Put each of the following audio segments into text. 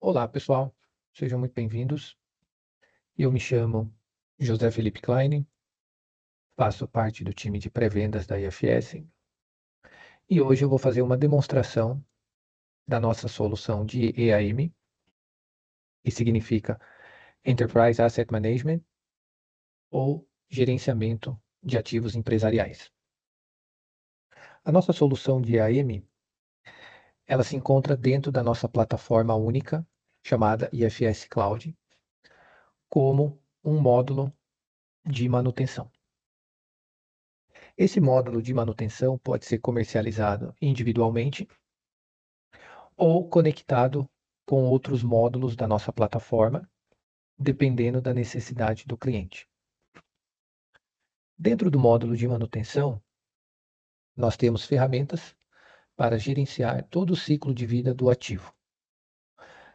Olá, pessoal, sejam muito bem-vindos. Eu me chamo José Felipe Klein, faço parte do time de pré-vendas da IFS e hoje eu vou fazer uma demonstração da nossa solução de EAM, que significa Enterprise Asset Management ou gerenciamento de ativos empresariais. A nossa solução de EAM, ela se encontra dentro da nossa plataforma única, chamada IFS Cloud, como um módulo de manutenção. Esse módulo de manutenção pode ser comercializado individualmente ou conectado com outros módulos da nossa plataforma, dependendo da necessidade do cliente. Dentro do módulo de manutenção, nós temos ferramentas para gerenciar todo o ciclo de vida do ativo,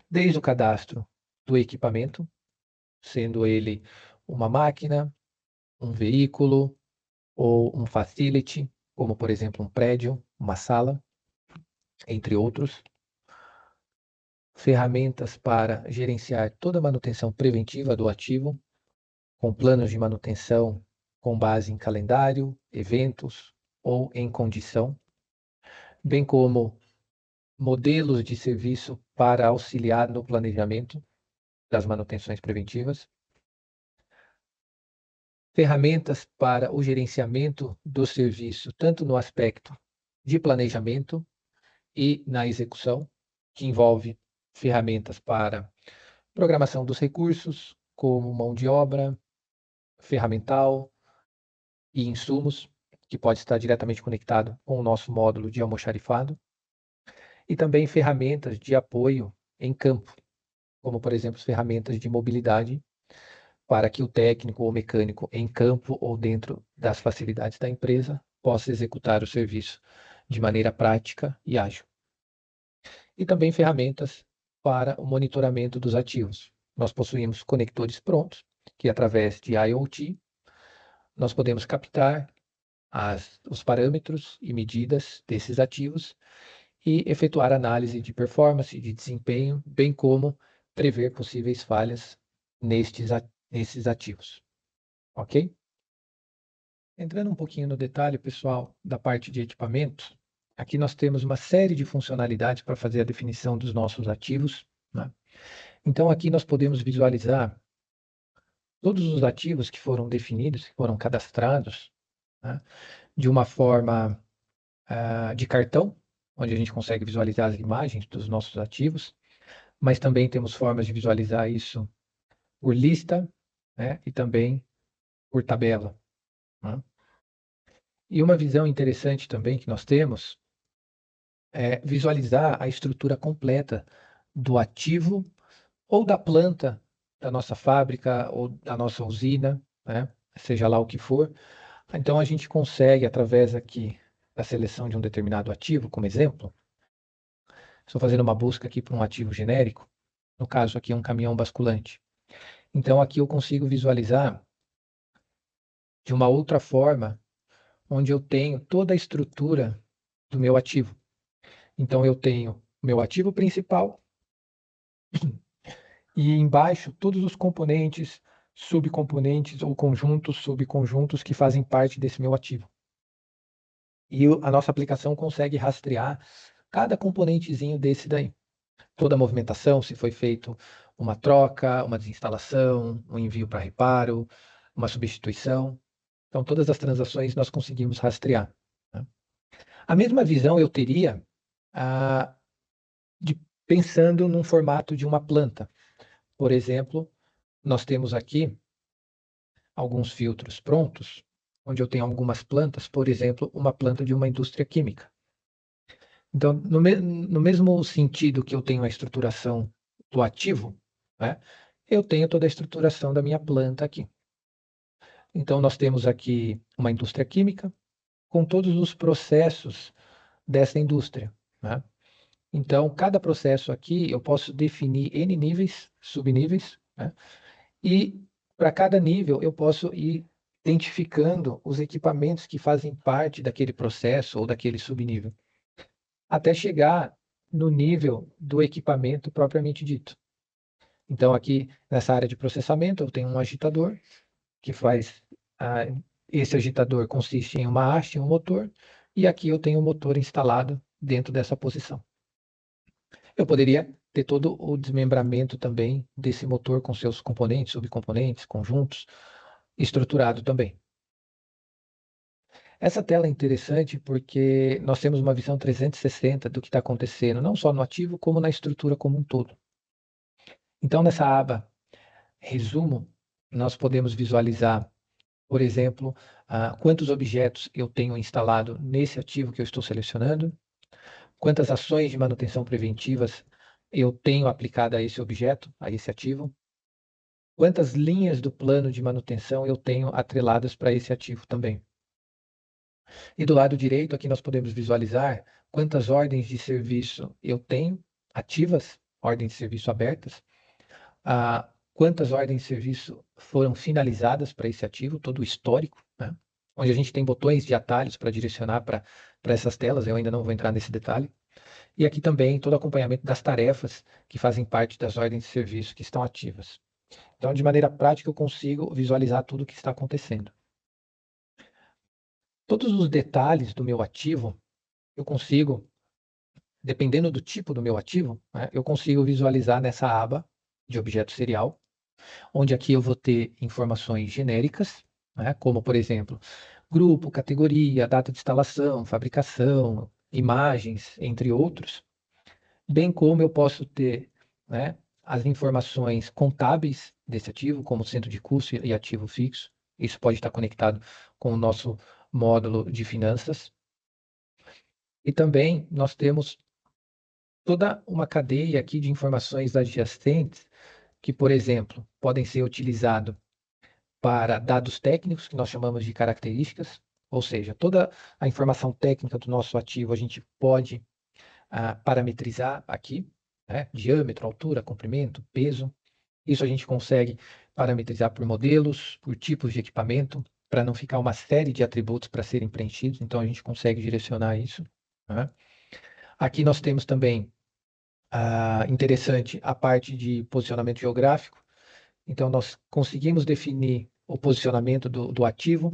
desde o cadastro do equipamento, sendo ele uma máquina, um veículo ou um facility, como por exemplo um prédio, uma sala, entre outros. Ferramentas para gerenciar toda a manutenção preventiva do ativo, com planos de manutenção com base em calendário, eventos ou em condição, bem como modelos de serviço para auxiliar no planejamento das manutenções preventivas, ferramentas para o gerenciamento do serviço, tanto no aspecto de planejamento e na execução, que envolve ferramentas para programação dos recursos, como mão de obra, ferramental e insumos, que pode estar diretamente conectado com o nosso módulo de almoxarifado, e também ferramentas de apoio em campo, como por exemplo ferramentas de mobilidade, para que o técnico ou mecânico em campo ou dentro das facilidades da empresa possa executar o serviço de maneira prática e ágil. E também ferramentas para o monitoramento dos ativos. Nós possuímos conectores prontos, que através de IoT nós podemos captar os parâmetros e medidas desses ativos e efetuar análise de performance, de desempenho, bem como prever possíveis falhas nesses ativos. Ok? Entrando um pouquinho no detalhe, pessoal, da parte de equipamento, aqui nós temos uma série de funcionalidades para fazer a definição dos nossos ativos, né? Então, aqui nós podemos visualizar todos os ativos que foram definidos, que foram cadastrados, né, de uma forma de cartão, onde a gente consegue visualizar as imagens dos nossos ativos, mas também temos formas de visualizar isso por lista, né, e também por tabela, né? E uma visão interessante também que nós temos é visualizar a estrutura completa do ativo ou da planta da nossa fábrica ou da nossa usina, né, seja lá o que for. Então a gente consegue, através aqui da seleção de um determinado ativo, como exemplo, estou fazendo uma busca aqui por um ativo genérico, no caso aqui é um caminhão basculante. Então aqui eu consigo visualizar de uma outra forma, onde eu tenho toda a estrutura do meu ativo. Então eu tenho meu ativo principal e embaixo todos os componentes, subcomponentes ou conjuntos, subconjuntos que fazem parte desse meu ativo. E a nossa aplicação consegue rastrear cada componentezinho desse daí. Toda a movimentação, se foi feito uma troca, uma desinstalação, um envio para reparo, uma substituição. Então, todas as transações nós conseguimos rastrear, né? A mesma visão eu teria ah, pensando num formato de uma planta. Por exemplo, nós temos aqui alguns filtros prontos, onde eu tenho algumas plantas, por exemplo, uma planta de uma indústria química. Então, no mesmo sentido que eu tenho a estruturação do ativo, né, eu tenho toda a estruturação da minha planta aqui. Então, nós temos aqui uma indústria química com todos os processos dessa indústria, né? Então, cada processo aqui eu posso definir N níveis, subníveis, né? E para cada nível eu posso ir identificando os equipamentos que fazem parte daquele processo ou daquele subnível, até chegar no nível do equipamento propriamente dito. Então, aqui nessa área de processamento, eu tenho um agitador que faz. Esse agitador consiste em uma haste e um motor, e aqui eu tenho o motor instalado dentro dessa posição. Eu poderia ter todo o desmembramento também desse motor com seus componentes, subcomponentes, conjuntos, estruturado também. Essa tela é interessante porque nós temos uma visão 360 do que está acontecendo, não só no ativo, como na estrutura como um todo. Então, nessa aba Resumo, nós podemos visualizar, por exemplo, quantos objetos eu tenho instalado nesse ativo que eu estou selecionando, quantas ações de manutenção preventivas eu tenho aplicado a esse objeto, a esse ativo, quantas linhas do plano de manutenção eu tenho atreladas para esse ativo também. E do lado direito, aqui nós podemos visualizar quantas ordens de serviço eu tenho ativas, ordens de serviço abertas, quantas ordens de serviço foram finalizadas para esse ativo, todo o histórico, né? Onde a gente tem botões de atalhos para direcionar para essas telas, eu ainda não vou entrar nesse detalhe. E aqui também todo o acompanhamento das tarefas que fazem parte das ordens de serviço que estão ativas. Então, de maneira prática, eu consigo visualizar tudo o que está acontecendo. Todos os detalhes do meu ativo, eu consigo, dependendo do tipo do meu ativo, né, eu consigo visualizar nessa aba de objeto serial, onde aqui eu vou ter informações genéricas, né, como, por exemplo, grupo, categoria, data de instalação, fabricação, imagens, entre outros, bem como eu posso ter, né, as informações contábeis desse ativo, como centro de custo e ativo fixo. Isso pode estar conectado com o nosso módulo de finanças. E também nós temos toda uma cadeia aqui de informações adjacentes que, por exemplo, podem ser utilizados para dados técnicos, que nós chamamos de características, ou seja, toda a informação técnica do nosso ativo a gente pode parametrizar aqui, né? Diâmetro, altura, comprimento, peso. Isso a gente consegue parametrizar por modelos, por tipos de equipamento, para não ficar uma série de atributos para serem preenchidos, então a gente consegue direcionar isso, né? Aqui nós temos também, interessante, a parte de posicionamento geográfico. Então, nós conseguimos definir o posicionamento do ativo.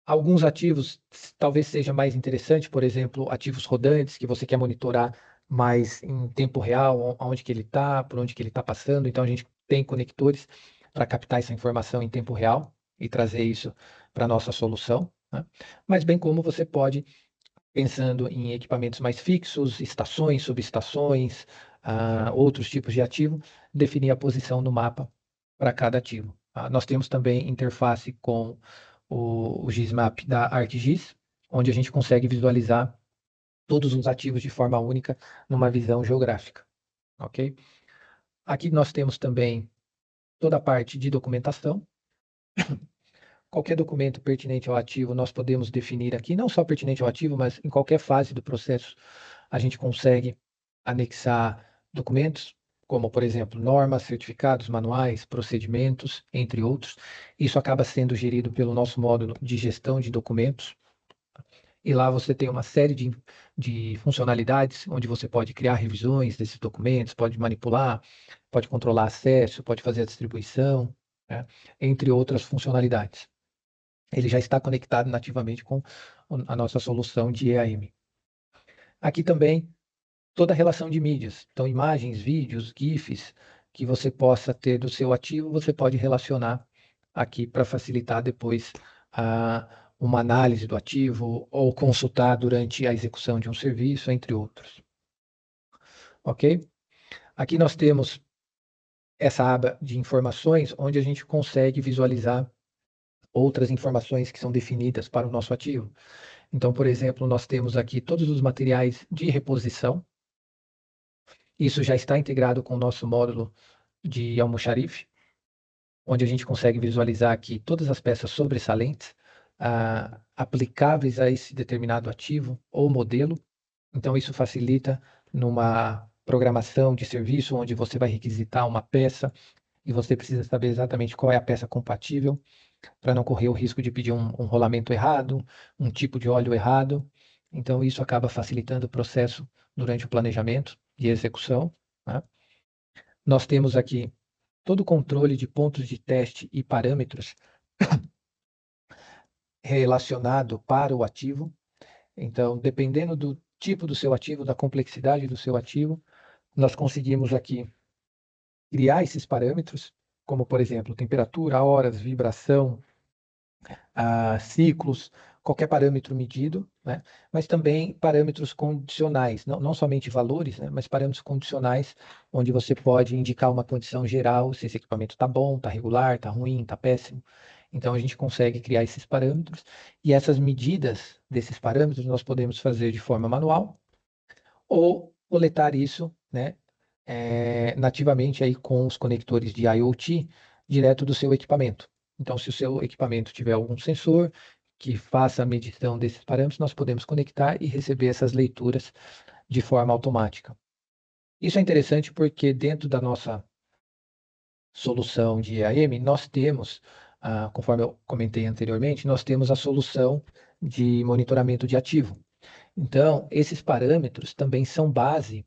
Alguns ativos talvez seja mais interessante, por exemplo, ativos rodantes, que você quer monitorar mais em tempo real, onde que ele está, por onde que ele está passando. Então, a gente tem conectores para captar essa informação em tempo real e trazer isso para a nossa solução, né? Mas bem como você pode, pensando em equipamentos mais fixos, estações, subestações, outros tipos de ativo, definir a posição no mapa para cada ativo. Nós temos também interface com o GISMAP da ArcGIS, onde a gente consegue visualizar todos os ativos de forma única numa visão geográfica, ok? Aqui nós temos também toda a parte de documentação. Qualquer documento pertinente ao ativo nós podemos definir aqui, não só pertinente ao ativo, mas em qualquer fase do processo a gente consegue anexar documentos, como, por exemplo, normas, certificados, manuais, procedimentos, entre outros. Isso acaba sendo gerido pelo nosso módulo de gestão de documentos. E lá você tem uma série de funcionalidades, onde você pode criar revisões desses documentos, pode manipular, pode controlar acesso, pode fazer a distribuição, né? Entre outras funcionalidades. Ele já está conectado nativamente com a nossa solução de EAM. Aqui também toda a relação de mídias, então imagens, vídeos, GIFs, que você possa ter do seu ativo, você pode relacionar aqui para facilitar depois uma análise do ativo ou consultar durante a execução de um serviço, entre outros. Ok? Aqui nós temos essa aba de informações, onde a gente consegue visualizar outras informações que são definidas para o nosso ativo. Então, por exemplo, nós temos aqui todos os materiais de reposição. Isso já está integrado com o nosso módulo de almoxarife, onde a gente consegue visualizar aqui todas as peças sobressalentes, aplicáveis a esse determinado ativo ou modelo. Então, isso facilita numa programação de serviço, onde você vai requisitar uma peça e você precisa saber exatamente qual é a peça compatível, para não correr o risco de pedir um rolamento errado, um tipo de óleo errado. Então, isso acaba facilitando o processo durante o planejamento e execução, né? Nós temos aqui todo o controle de pontos de teste e parâmetros relacionado para o ativo. Então, dependendo do tipo do seu ativo, da complexidade do seu ativo, nós conseguimos aqui criar esses parâmetros, como, por exemplo, temperatura, horas, vibração, ciclos, qualquer parâmetro medido, né? Mas também parâmetros condicionais, não somente valores, né? Mas parâmetros condicionais, onde você pode indicar uma condição geral, se esse equipamento está bom, está regular, está ruim, está péssimo. Então, a gente consegue criar esses parâmetros e essas medidas desses parâmetros nós podemos fazer de forma manual ou coletar isso, né, nativamente aí com os conectores de IoT direto do seu equipamento. Então, se o seu equipamento tiver algum sensor que faça a medição desses parâmetros, nós podemos conectar e receber essas leituras de forma automática. Isso é interessante porque dentro da nossa solução de EAM, nós temos, conforme eu comentei anteriormente, nós temos a solução de monitoramento de ativo. Então, esses parâmetros também são base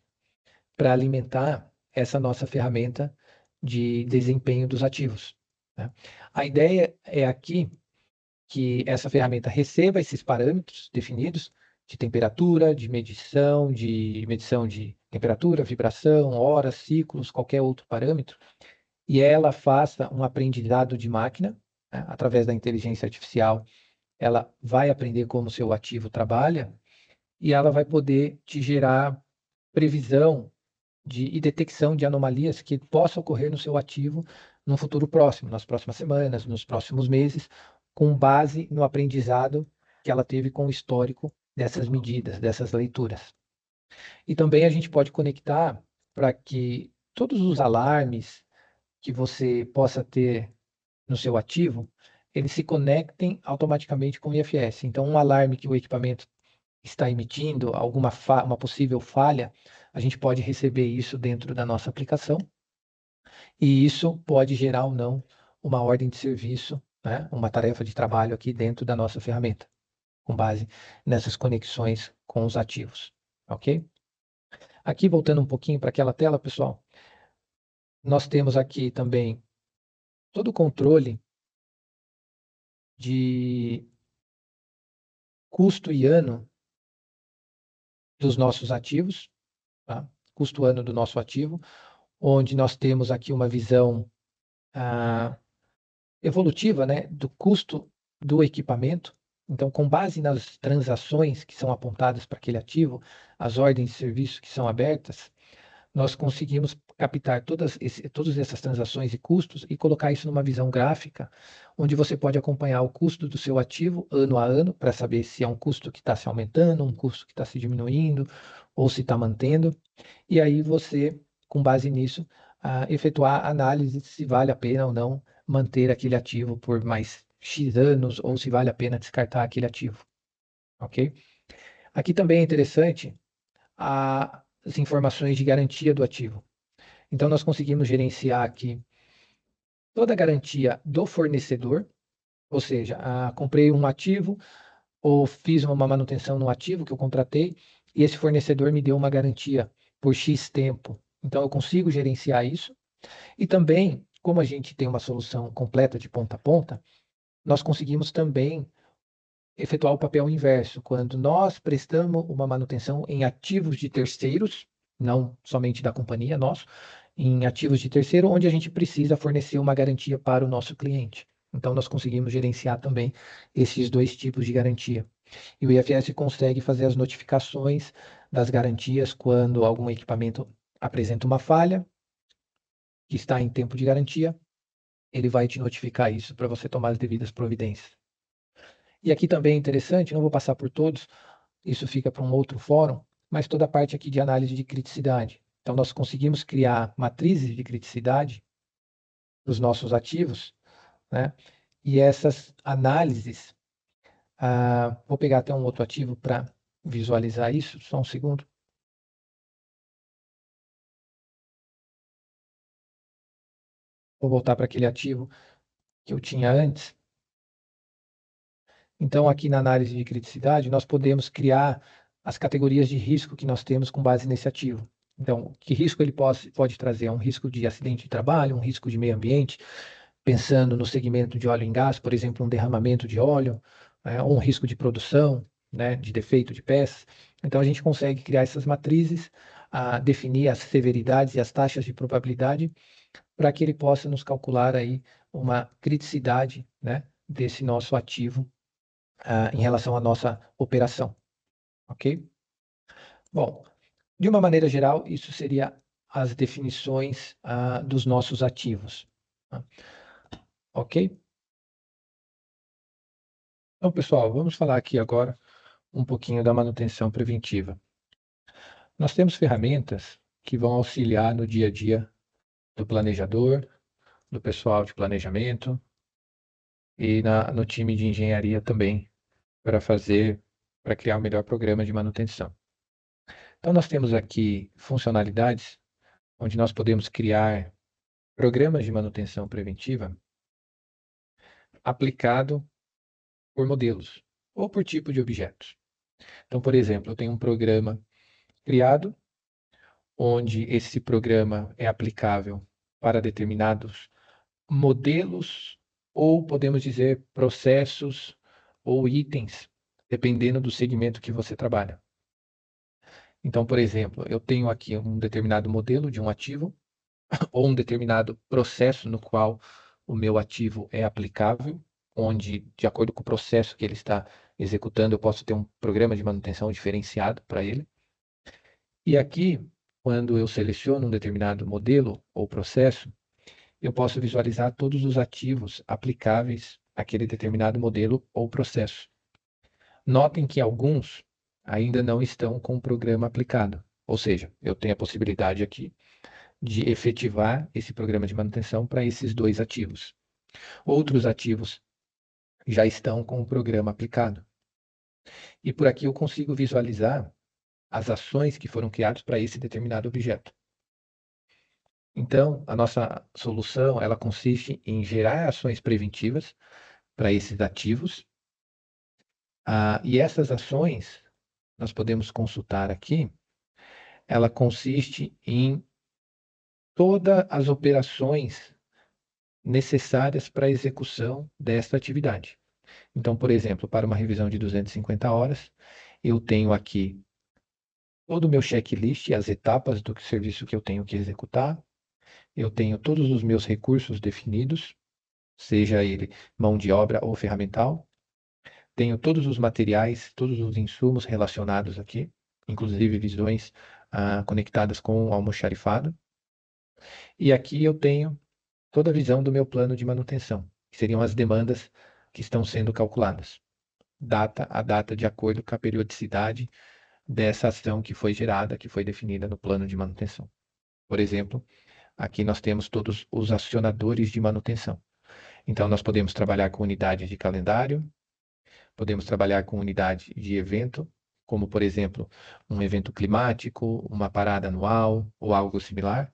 para alimentar essa nossa ferramenta de desempenho dos ativos, né? A ideia é aqui que essa ferramenta receba esses parâmetros definidos de medição de temperatura, vibração, horas, ciclos, qualquer outro parâmetro, e ela faça um aprendizado de máquina, né? Através da inteligência artificial, ela vai aprender como o seu ativo trabalha e ela vai poder te gerar previsão e detecção de anomalias que possam ocorrer no seu ativo no futuro próximo, nas próximas semanas, nos próximos meses, com base no aprendizado que ela teve com o histórico dessas medidas, dessas leituras. E também a gente pode conectar para que todos os alarmes que você possa ter no seu ativo, eles se conectem automaticamente com o IFS. Então, um alarme que o equipamento está emitindo, uma possível falha, a gente pode receber isso dentro da nossa aplicação e isso pode gerar ou não uma ordem de serviço, né? Uma tarefa de trabalho aqui dentro da nossa ferramenta, com base nessas conexões com os ativos, ok? Aqui, voltando um pouquinho para aquela tela, pessoal, nós temos aqui também todo o controle de custo e ano dos nossos ativos, tá? Custo ano do nosso ativo, onde nós temos aqui uma visão evolutiva, né, do custo do equipamento. Então, com base nas transações que são apontadas para aquele ativo, as ordens de serviço que são abertas, nós conseguimos captar todas essas transações e custos e colocar isso numa visão gráfica, onde você pode acompanhar o custo do seu ativo ano a ano, para saber se é um custo que está se aumentando, um custo que está se diminuindo, ou se está mantendo. E aí você, com base nisso, efetuar análise se vale a pena ou não manter aquele ativo por mais X anos, ou se vale a pena descartar aquele ativo, ok? Aqui também é interessante as informações de garantia do ativo. Então, nós conseguimos gerenciar aqui toda a garantia do fornecedor, ou seja, comprei um ativo ou fiz uma manutenção no ativo que eu contratei e esse fornecedor me deu uma garantia por X tempo. Então, eu consigo gerenciar isso. E também, como a gente tem uma solução completa de ponta a ponta, nós conseguimos também efetuar o papel inverso, quando nós prestamos uma manutenção em ativos de terceiros, não somente da companhia, nosso, em ativos de terceiro, onde a gente precisa fornecer uma garantia para o nosso cliente. Então, nós conseguimos gerenciar também esses dois tipos de garantia. E o IFS consegue fazer as notificações das garantias quando algum equipamento apresenta uma falha, que está em tempo de garantia, ele vai te notificar isso para você tomar as devidas providências. E aqui também é interessante, não vou passar por todos, isso fica para um outro fórum, mas toda a parte aqui de análise de criticidade. Então, nós conseguimos criar matrizes de criticidade dos nossos ativos, né? E essas análises, vou pegar até um outro ativo para visualizar isso, só um segundo. Vou voltar para aquele ativo que eu tinha antes. Então, aqui na análise de criticidade, nós podemos criar as categorias de risco que nós temos com base nesse ativo. Então, que risco ele pode trazer? Um risco de acidente de trabalho, um risco de meio ambiente, pensando no segmento de óleo e gás, por exemplo, um derramamento de óleo, ou um risco de produção, né, de defeito de peças. Então, a gente consegue criar essas matrizes, definir as severidades e as taxas de probabilidade para que ele possa nos calcular aí uma criticidade, né, desse nosso ativo em relação à nossa operação, ok? Bom, de uma maneira geral, isso seria as definições dos nossos ativos, tá? Ok? Então, pessoal, vamos falar aqui agora um pouquinho da manutenção preventiva. Nós temos ferramentas que vão auxiliar no dia a dia do planejador, do pessoal de planejamento e no time de engenharia também, para criar o melhor programa de manutenção. Então, nós temos aqui funcionalidades onde nós podemos criar programas de manutenção preventiva aplicado por modelos ou por tipo de objetos. Então, por exemplo, eu tenho um programa criado onde esse programa é aplicável para determinados modelos ou podemos dizer processos ou itens, dependendo do segmento que você trabalha. Então, por exemplo, eu tenho aqui um determinado modelo de um ativo ou um determinado processo no qual o meu ativo é aplicável, onde, de acordo com o processo que ele está executando, eu posso ter um programa de manutenção diferenciado para ele. E aqui, quando eu seleciono um determinado modelo ou processo, eu posso visualizar todos os ativos aplicáveis àquele determinado modelo ou processo. Notem que alguns ainda não estão com o programa aplicado, ou seja, eu tenho a possibilidade aqui de efetivar esse programa de manutenção para esses dois ativos. Outros ativos já estão com o programa aplicado. E por aqui eu consigo visualizar as ações que foram criadas para esse determinado objeto. Então, a nossa solução, ela consiste em gerar ações preventivas para esses ativos. E essas ações, nós podemos consultar aqui, ela consiste em todas as operações necessárias para a execução desta atividade. Então, por exemplo, para uma revisão de 250 horas, eu tenho aqui todo o meu checklist, as etapas do serviço que eu tenho que executar, eu tenho todos os meus recursos definidos, seja ele mão de obra ou ferramental, tenho todos os materiais, todos os insumos relacionados aqui, inclusive visões conectadas com o almoxarifado, e aqui eu tenho toda a visão do meu plano de manutenção, que seriam as demandas que estão sendo calculadas, data a data, de acordo com a periodicidade dessa ação que foi gerada, que foi definida no plano de manutenção. Por exemplo, aqui nós temos todos os acionadores de manutenção. Então, nós podemos trabalhar com unidades de calendário, podemos trabalhar com unidade de evento, como, por exemplo, um evento climático, uma parada anual ou algo similar,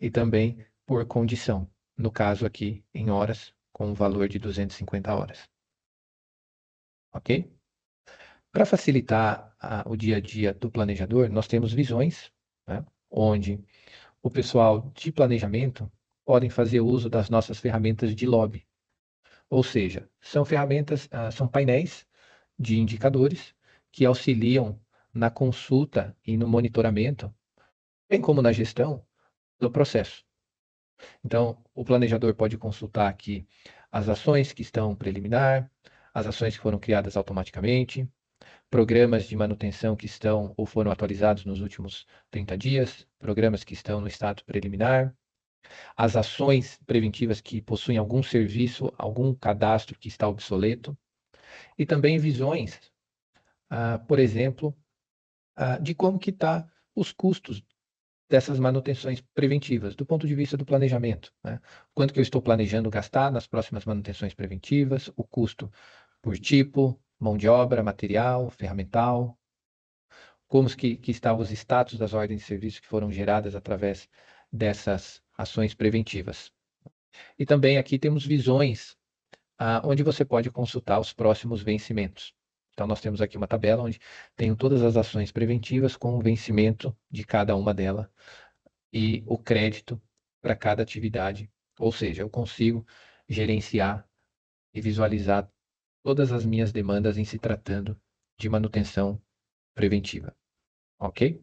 e também por condição, no caso aqui, em horas, com o valor de 250 horas. Ok? Para facilitar o dia a dia do planejador, nós temos visões, né, onde o pessoal de planejamento podem fazer uso das nossas ferramentas de lobby. Ou seja, são ferramentas, são painéis de indicadores que auxiliam na consulta e no monitoramento, bem como na gestão do processo. Então, o planejador pode consultar aqui as ações que estão preliminar, as ações que foram criadas automaticamente, programas de manutenção que estão ou foram atualizados nos últimos 30 dias, programas que estão no estado preliminar, as ações preventivas que possuem algum serviço, algum cadastro que está obsoleto, e também visões, por exemplo, de como que está os custos dessas manutenções preventivas, do ponto de vista do planejamento, né? Quanto que eu estou planejando gastar nas próximas manutenções preventivas, o custo por tipo, mão de obra, material, ferramental, como que estão os status das ordens de serviço que foram geradas através dessas ações preventivas. E também aqui temos visões onde você pode consultar os próximos vencimentos. Então, nós temos aqui uma tabela onde tenho todas as ações preventivas com o vencimento de cada uma delas e o crédito para cada atividade. Ou seja, eu consigo gerenciar e visualizar todas as minhas demandas em se tratando de manutenção preventiva. Ok?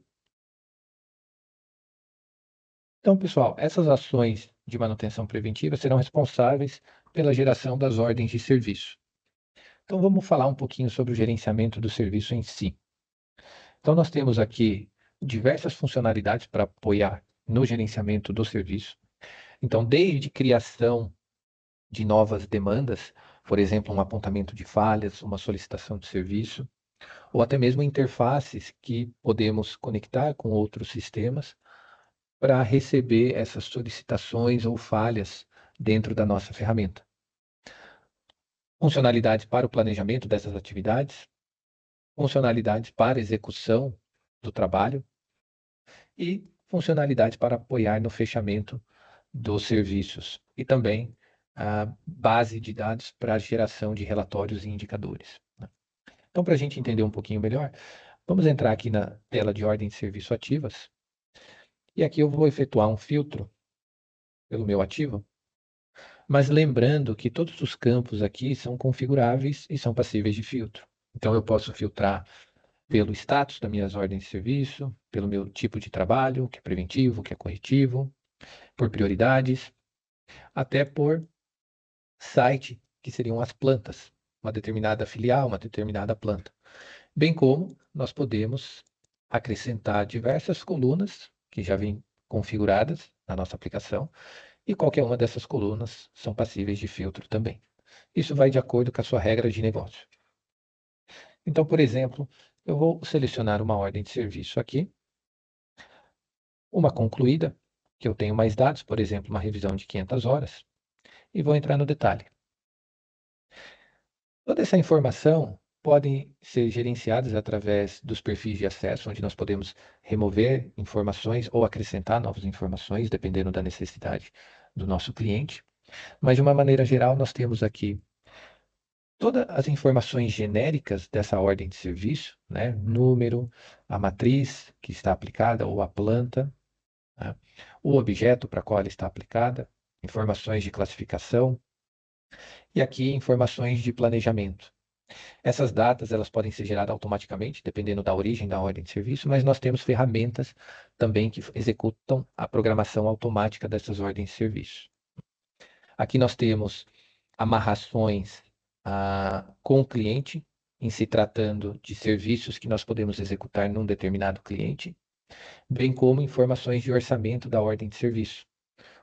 Então, pessoal, essas ações de manutenção preventiva serão responsáveis pela geração das ordens de serviço. Então, vamos falar um pouquinho sobre o gerenciamento do serviço em si. Então, nós temos aqui diversas funcionalidades para apoiar no gerenciamento do serviço. Então, desde criação de novas demandas, por exemplo, um apontamento de falhas, uma solicitação de serviço, ou até mesmo interfaces que podemos conectar com outros sistemas para receber essas solicitações ou falhas dentro da nossa ferramenta. Funcionalidades para o planejamento dessas atividades, funcionalidades para execução do trabalho e funcionalidades para apoiar no fechamento dos serviços e também a base de dados para a geração de relatórios e indicadores. Então, para a gente entender um pouquinho melhor, vamos entrar aqui na tela de ordem de serviço ativas e aqui eu vou efetuar um filtro pelo meu ativo, mas lembrando que todos os campos aqui são configuráveis e são passíveis de filtro. Então, eu posso filtrar pelo status das minhas ordens de serviço, pelo meu tipo de trabalho, que é preventivo, que é corretivo, por prioridades, até por site, que seriam as plantas, uma determinada filial, uma determinada planta. Bem como nós podemos acrescentar diversas colunas que já vêm configuradas na nossa aplicação e qualquer uma dessas colunas são passíveis de filtro também. Isso vai de acordo com a sua regra de negócio. Então, por exemplo, eu vou selecionar uma ordem de serviço aqui, uma concluída, que eu tenho mais dados, por exemplo, uma revisão de 500 horas, e vou entrar no detalhe. Toda essa informação pode ser gerenciada através dos perfis de acesso, onde nós podemos remover informações ou acrescentar novas informações, dependendo da necessidade do nosso cliente. Mas, de uma maneira geral, nós temos aqui todas as informações genéricas dessa ordem de serviço, né? Número, a matriz que está aplicada ou a planta, né? O objeto para qual ela está aplicada, informações de classificação e aqui informações de planejamento. Essas datas elas podem ser geradas automaticamente, dependendo da origem da ordem de serviço, mas nós temos ferramentas também que executam a programação automática dessas ordens de serviço. Aqui nós temos amarrações com o cliente, em se tratando de serviços que nós podemos executar num determinado cliente, bem como informações de orçamento da ordem de serviço,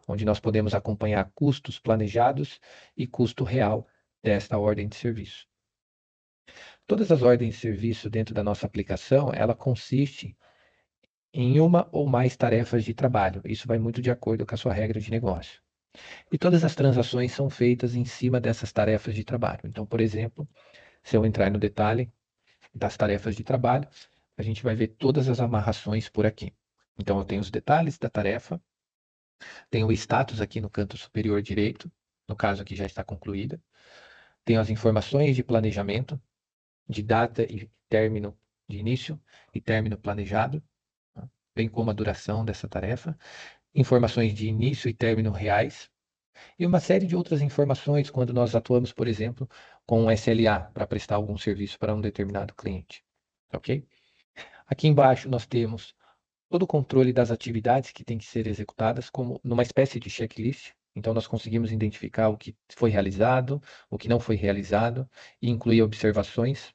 onde nós podemos acompanhar custos planejados e custo real desta ordem de serviço. Todas as ordens de serviço dentro da nossa aplicação, ela consiste em uma ou mais tarefas de trabalho. Isso vai muito de acordo com a sua regra de negócio. E todas as transações são feitas em cima dessas tarefas de trabalho. Então, por exemplo, se eu entrar no detalhe das tarefas de trabalho, a gente vai ver todas as amarrações por aqui. Então, eu tenho os detalhes da tarefa, tenho o status aqui no canto superior direito, no caso aqui já está concluída, tenho as informações de planejamento, de data e término de início e término planejado, tá? Bem como a duração dessa tarefa, informações de início e término reais, e uma série de outras informações quando nós atuamos, por exemplo, com um SLA para prestar algum serviço para um determinado cliente. Ok? Aqui embaixo nós temos todo o controle das atividades que têm que ser executadas como numa espécie de checklist. Então, nós conseguimos identificar o que foi realizado, o que não foi realizado e incluir observações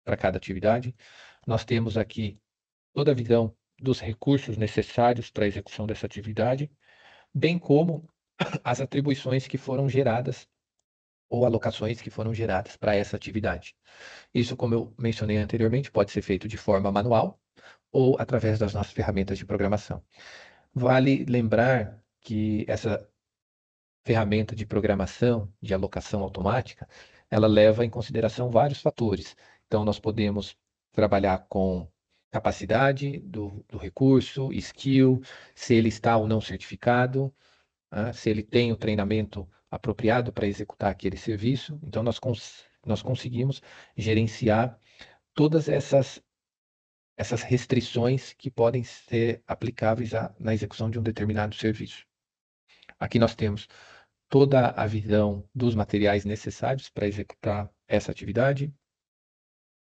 para cada atividade. Nós temos aqui toda a visão dos recursos necessários para a execução dessa atividade, bem como as atribuições que foram geradas ou alocações que foram geradas para essa atividade. Isso, como eu mencionei anteriormente, pode ser feito de forma manual ou através das nossas ferramentas de programação. Vale lembrar que essa ferramenta de programação, de alocação automática, ela leva em consideração vários fatores. Então, nós podemos trabalhar com capacidade do recurso, skill, se ele está ou não certificado, se ele tem o treinamento apropriado para executar aquele serviço. Então, nós conseguimos gerenciar todas essas restrições que podem ser aplicáveis na execução de um determinado serviço. Aqui nós temos toda a visão dos materiais necessários para executar essa atividade,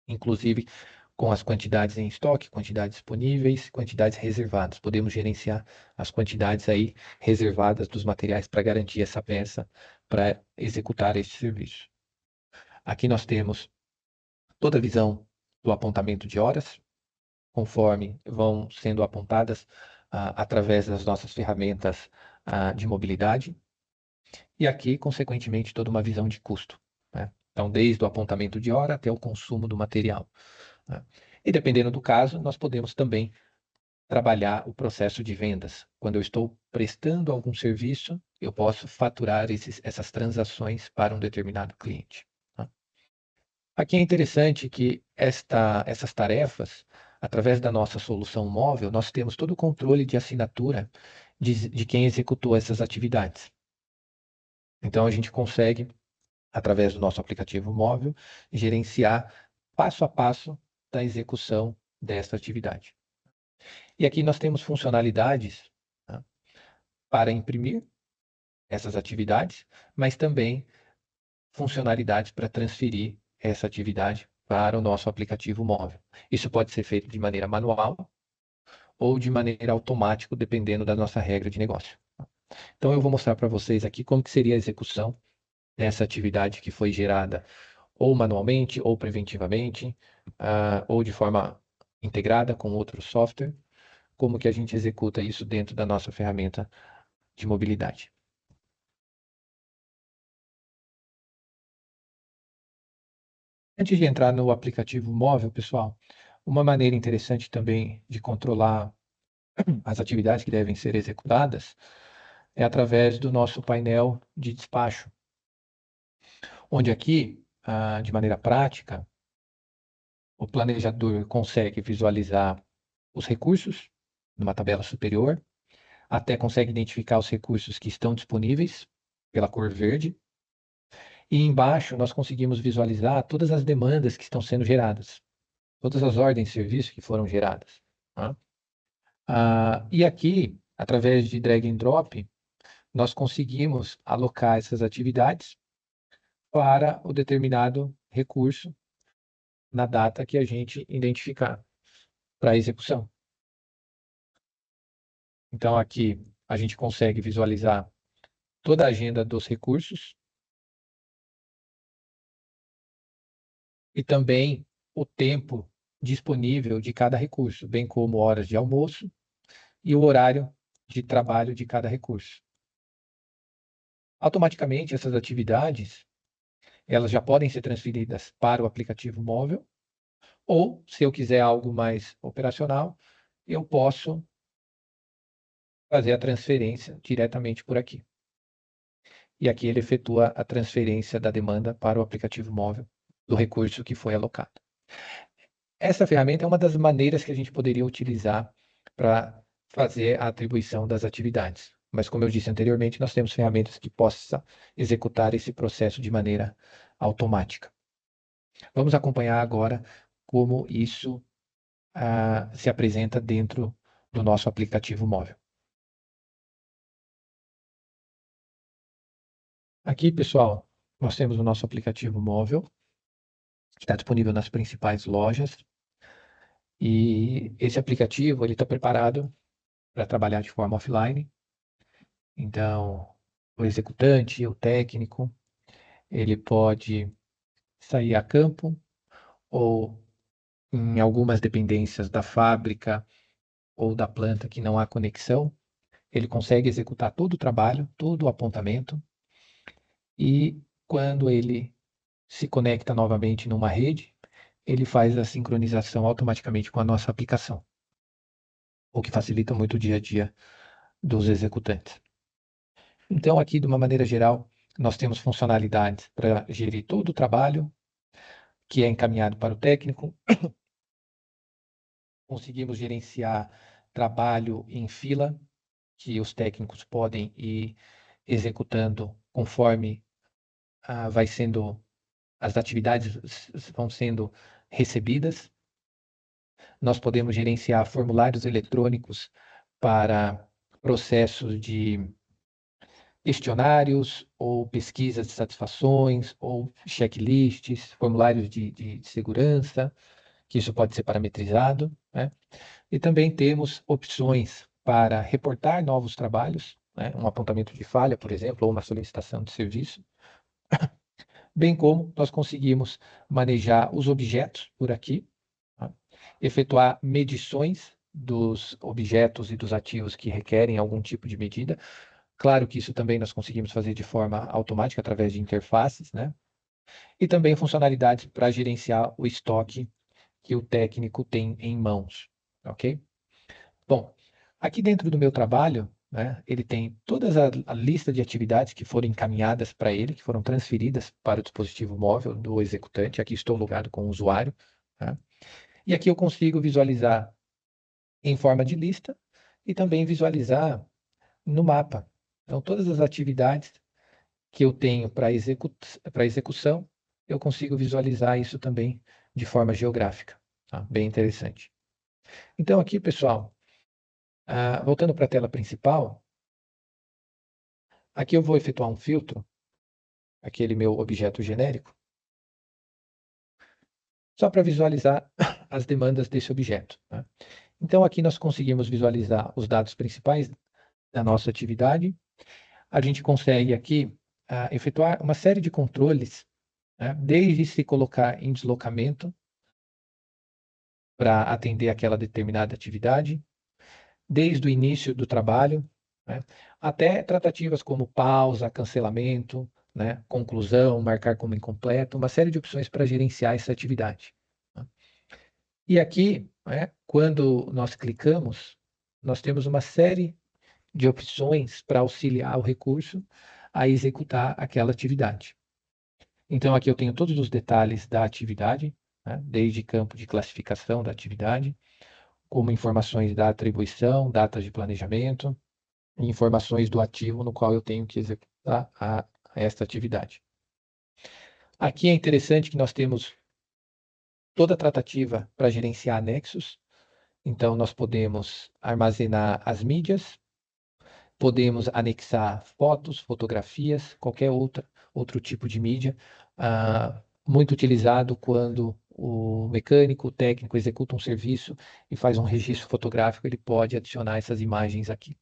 inclusive com as quantidades em estoque, quantidades disponíveis, quantidades reservadas. Podemos gerenciar as quantidades aí reservadas dos materiais para garantir essa peça para executar esse serviço. Aqui nós temos toda a visão do apontamento de horas, conforme vão sendo apontadas através das nossas ferramentas de mobilidade. E aqui, consequentemente, toda uma visão de custo, né? Então, desde o apontamento de hora até o consumo do material, né? E dependendo do caso, nós podemos também trabalhar o processo de vendas. Quando eu estou prestando algum serviço, eu posso faturar essas transações para um determinado cliente, tá? Aqui é interessante que essas tarefas, através da nossa solução móvel, nós temos todo o controle de assinatura de quem executou essas atividades. Então, a gente consegue, através do nosso aplicativo móvel, gerenciar passo a passo da execução dessa atividade. E aqui nós temos funcionalidades, tá, para imprimir essas atividades, mas também funcionalidades para transferir essa atividade para o nosso aplicativo móvel. Isso pode ser feito de maneira manual ou de maneira automática, dependendo da nossa regra de negócio. Então, eu vou mostrar para vocês aqui como que seria a execução dessa atividade que foi gerada ou manualmente, ou preventivamente, ou de forma integrada com outro software, como que a gente executa isso dentro da nossa ferramenta de mobilidade. Antes de entrar no aplicativo móvel, pessoal, uma maneira interessante também de controlar as atividades que devem ser executadas é através do nosso painel de despacho, onde aqui, de maneira prática, o planejador consegue visualizar os recursos numa tabela superior, até consegue identificar os recursos que estão disponíveis pela cor verde, e embaixo nós conseguimos visualizar todas as demandas que estão sendo geradas, todas as ordens de serviço que foram geradas, tá? E aqui, através de drag and drop, nós conseguimos alocar essas atividades para o determinado recurso na data que a gente identificar para execução. Então, aqui a gente consegue visualizar toda a agenda dos recursos e também o tempo disponível de cada recurso, bem como horas de almoço e o horário de trabalho de cada recurso. Automaticamente, essas atividades, elas já podem ser transferidas para o aplicativo móvel, ou, se eu quiser algo mais operacional, eu posso fazer a transferência diretamente por aqui. E aqui ele efetua a transferência da demanda para o aplicativo móvel do recurso que foi alocado. Essa ferramenta é uma das maneiras que a gente poderia utilizar para fazer a atribuição das atividades. Mas, como eu disse anteriormente, nós temos ferramentas que possam executar esse processo de maneira automática. Vamos acompanhar agora como isso se apresenta dentro do nosso aplicativo móvel. Aqui, pessoal, nós temos o nosso aplicativo móvel, que está disponível nas principais lojas. E esse aplicativo ele está preparado para trabalhar de forma offline. Então, o executante, o técnico, ele pode sair a campo ou em algumas dependências da fábrica ou da planta que não há conexão, ele consegue executar todo o trabalho, todo o apontamento, e quando ele se conecta novamente numa rede, ele faz a sincronização automaticamente com a nossa aplicação, o que facilita muito o dia a dia dos executantes. Então, aqui, de uma maneira geral, nós temos funcionalidades para gerir todo o trabalho que é encaminhado para o técnico. Conseguimos gerenciar trabalho em fila, que os técnicos podem ir executando conforme as atividades vão sendo recebidas. Nós podemos gerenciar formulários eletrônicos para processos de questionários ou pesquisas de satisfações ou checklists, formulários de segurança, que isso pode ser parametrizado, né? E também temos opções para reportar novos trabalhos, né? Um apontamento de falha, por exemplo, ou uma solicitação de serviço, bem como nós conseguimos manejar os objetos por aqui, tá? Efetuar medições dos objetos e dos ativos que requerem algum tipo de medida. Claro que isso também nós conseguimos fazer de forma automática através de interfaces, né? E também funcionalidades para gerenciar o estoque que o técnico tem em mãos, ok? Bom, aqui dentro do meu trabalho, né, ele tem toda a lista de atividades que foram encaminhadas para ele, que foram transferidas para o dispositivo móvel do executante. Aqui estou logado com o usuário, tá? E aqui eu consigo visualizar em forma de lista e também visualizar no mapa. Então, todas as atividades que eu tenho para execução, eu consigo visualizar isso também de forma geográfica, tá? Bem interessante. Então, aqui, pessoal, voltando para a tela principal, aqui eu vou efetuar um filtro, aquele meu objeto genérico, só para visualizar as demandas desse objeto, né? Então, aqui nós conseguimos visualizar os dados principais da nossa atividade. A gente consegue aqui efetuar uma série de controles, né? Desde se colocar em deslocamento para atender aquela determinada atividade, desde o início do trabalho, né, até tratativas como pausa, cancelamento, né, conclusão, marcar como incompleto, uma série de opções para gerenciar essa atividade, né? E aqui, né, quando nós clicamos, nós temos uma série de opções para auxiliar o recurso a executar aquela atividade. Então, aqui eu tenho todos os detalhes da atividade, né, desde campo de classificação da atividade, como informações da atribuição, datas de planejamento, e informações do ativo no qual eu tenho que executar esta atividade. Aqui é interessante que nós temos toda a tratativa para gerenciar anexos. Então, nós podemos armazenar as mídias, podemos anexar fotos, fotografias, qualquer outro tipo de mídia, muito utilizado quando o mecânico, o técnico executa um serviço e faz um registro fotográfico, ele pode adicionar essas imagens aqui.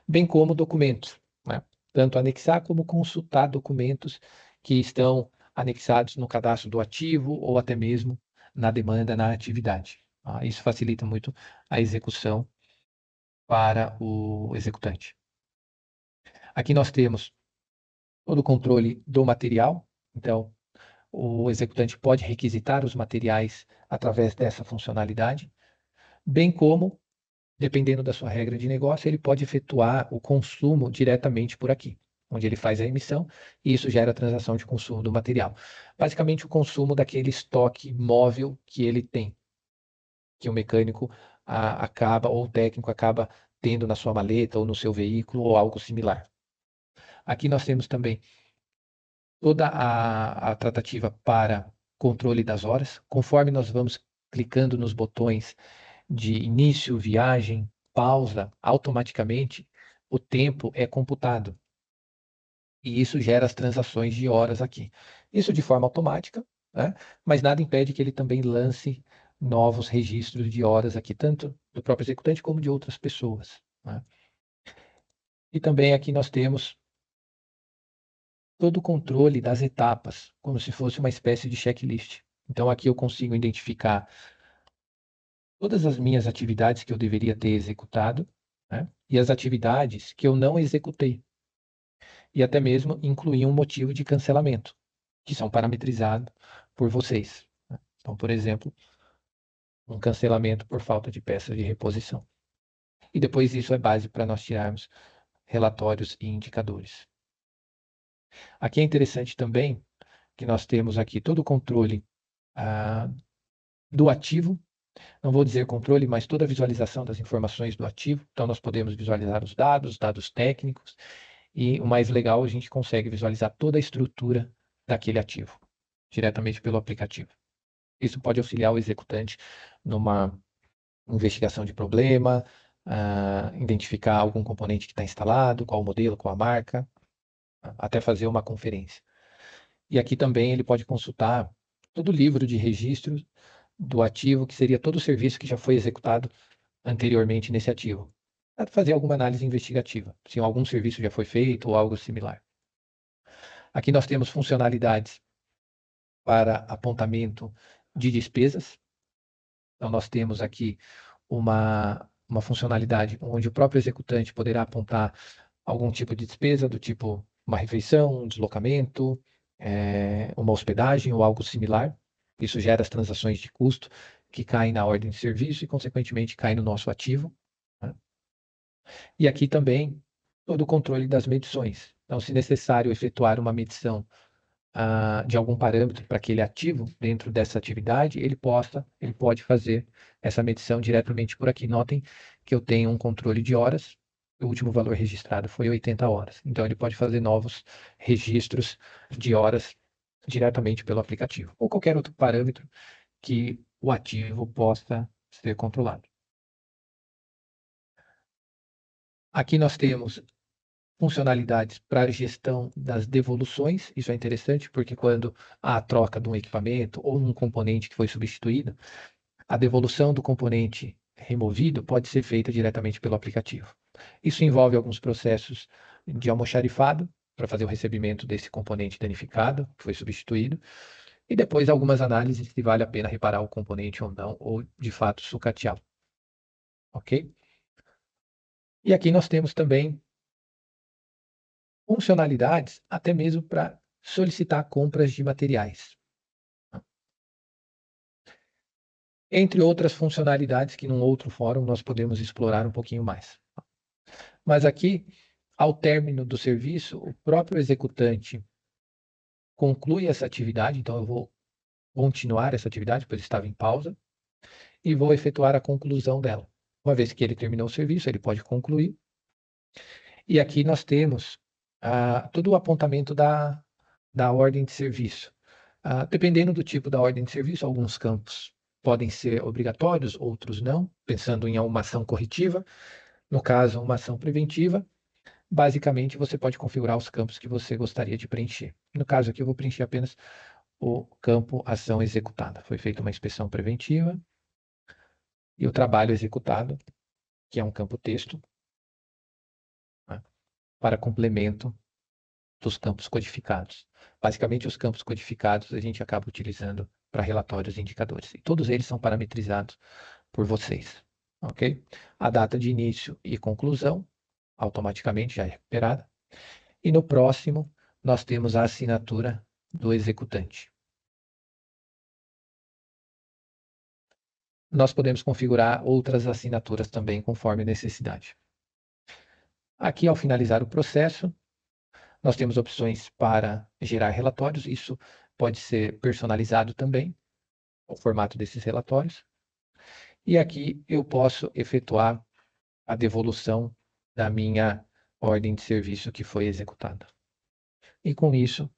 Bem como documentos, né? Tanto anexar como consultar documentos que estão anexados no cadastro do ativo ou até mesmo na demanda na atividade. Isso facilita muito a execução para o executante. Aqui nós temos todo o controle do material, então o executante pode requisitar os materiais através dessa funcionalidade, bem como, dependendo da sua regra de negócio, ele pode efetuar o consumo diretamente por aqui, onde ele faz a emissão e isso gera a transação de consumo do material. Basicamente, o consumo daquele estoque móvel que ele tem, que o mecânico acaba, ou o técnico acaba tendo na sua maleta ou no seu veículo ou algo similar. Aqui nós temos também toda a tratativa para controle das horas, conforme nós vamos clicando nos botões de início, viagem, pausa, automaticamente o tempo é computado. E isso gera as transações de horas aqui. Isso de forma automática, né? Mas nada impede que ele também lance novos registros de horas aqui, tanto do próprio executante como de outras pessoas, né? E também aqui nós temos todo o controle das etapas, como se fosse uma espécie de checklist. Então aqui eu consigo identificar todas as minhas atividades que eu deveria ter executado, né? E as atividades que eu não executei. E até mesmo incluir um motivo de cancelamento, que são parametrizados por vocês, né? Então, por exemplo, um cancelamento por falta de peça de reposição. E depois isso é base para nós tirarmos relatórios e indicadores. Aqui é interessante também que nós temos aqui todo o controle do ativo. Não vou dizer controle, mas toda a visualização das informações do ativo. Então, nós podemos visualizar os dados técnicos E o mais legal, a gente consegue visualizar toda a estrutura daquele ativo, diretamente pelo aplicativo. Isso pode auxiliar o executante numa investigação de problema, identificar algum componente que está instalado, qual o modelo, qual a marca, até fazer uma conferência. E aqui também ele pode consultar todo o livro de registro do ativo, que seria todo o serviço que já foi executado anteriormente nesse ativo, para fazer alguma análise investigativa, se algum serviço já foi feito ou algo similar. Aqui nós temos funcionalidades para apontamento de despesas. Então, nós temos aqui uma funcionalidade onde o próprio executante poderá apontar algum tipo de despesa, do tipo uma refeição, um deslocamento, uma hospedagem ou algo similar. Isso gera as transações de custo que caem na ordem de serviço e, consequentemente, caem no nosso ativo, né? E aqui também todo o controle das medições. Então, se necessário efetuar uma medição de algum parâmetro para aquele ativo dentro dessa atividade, ele pode fazer essa medição diretamente por aqui. Notem que eu tenho um controle de horas, o último valor registrado foi 80 horas. Então, ele pode fazer novos registros de horas diretamente pelo aplicativo, ou qualquer outro parâmetro que o ativo possa ser controlado. Aqui nós temos funcionalidades para a gestão das devoluções. Isso é interessante porque quando há a troca de um equipamento ou um componente que foi substituído, a devolução do componente removido pode ser feita diretamente pelo aplicativo. Isso envolve alguns processos de almoxarifado para fazer o recebimento desse componente danificado, que foi substituído, e depois algumas análises se vale a pena reparar o componente ou não, ou de fato sucateá-lo. Ok? E aqui nós temos também funcionalidades até mesmo para solicitar compras de materiais, entre outras funcionalidades que num outro fórum nós podemos explorar um pouquinho mais. Mas aqui, ao término do serviço, o próprio executante conclui essa atividade, então eu vou continuar essa atividade, pois estava em pausa, e vou efetuar a conclusão dela. Uma vez que ele terminou o serviço, ele pode concluir. E aqui nós temos todo o apontamento da ordem de serviço. Dependendo do tipo da ordem de serviço, alguns campos podem ser obrigatórios, outros não, pensando em uma ação corretiva. No caso, uma ação preventiva, basicamente você pode configurar os campos que você gostaria de preencher. No caso aqui, eu vou preencher apenas o campo ação executada. Foi feita uma inspeção preventiva e o trabalho executado, que é um campo texto, né, para complemento dos campos codificados. Basicamente, os campos codificados a gente acaba utilizando para relatórios e indicadores. E todos eles são parametrizados por vocês, ok? A data de início e conclusão automaticamente já é recuperada. E no próximo, nós temos a assinatura do executante. Nós podemos configurar outras assinaturas também conforme necessidade. Aqui, ao finalizar o processo, nós temos opções para gerar relatórios. Isso pode ser personalizado também, o formato desses relatórios. E aqui eu posso efetuar a devolução da minha ordem de serviço que foi executada. E com isso,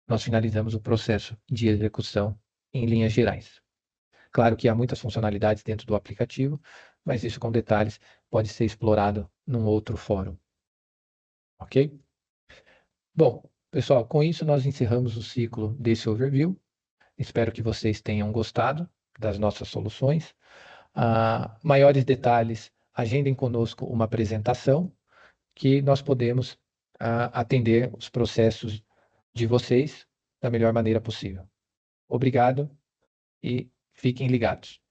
nós finalizamos o processo de execução em linhas gerais. Claro que há muitas funcionalidades dentro do aplicativo, mas isso com detalhes pode ser explorado num outro fórum. Ok? Bom, pessoal, com isso nós encerramos o ciclo desse overview. Espero que vocês tenham gostado das nossas soluções. Maiores detalhes, agendem conosco uma apresentação que nós podemos atender os processos de vocês da melhor maneira possível. Obrigado e fiquem ligados.